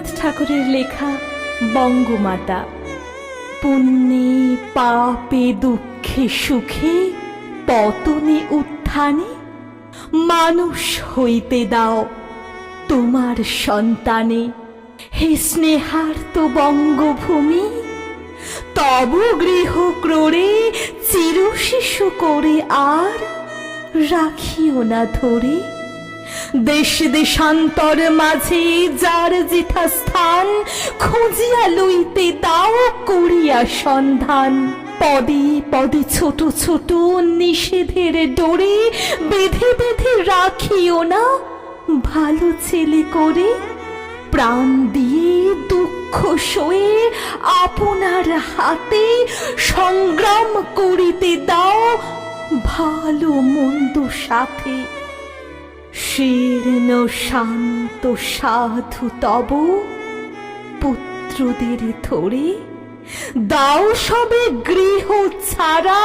রবীন্দ্রনাথ ঠাকুরের লেখা বঙ্গমাতা। পুণ্যে পাপে দুঃখে সুখে পতনে উত্থানে মানুষ হইতে দাও তোমার সন্তানে। হে স্নেহার্ত বঙ্গভূমি, তব গৃহ ক্রোড়ে চিরশিশু করে আর রাখিও না ধরে। দেশ দেশান্তর মাঝে যার যেথা স্থান খুঁজিয়া লইতে দাও করিয়া সন্ধান। পদে পদে ছোট ছোট নিষেধের ডোরে বেঁধে বেঁধে রাখিও না ভালো ছেলে করে। প্রাণ দিয়ে দুঃখ সয়ে আপনার হাতে সংগ্রাম করিতে দাও ভালো মন্দ সাথে। শীর্ণ শান্ত সাধু তব পুত্রদের ধরে দাও সবে গৃহ ছাড়া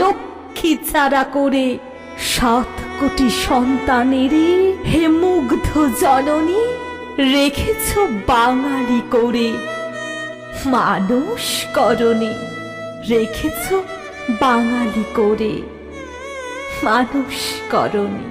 লক্ষ্মী ছাড়া করে। 7 কোটি সন্তানেরে হে মুগ্ধ জননী রেখেছ বাঙালি করে। মানুষ করণে রেখেছ বাঙালি করে, মানুষ করণে।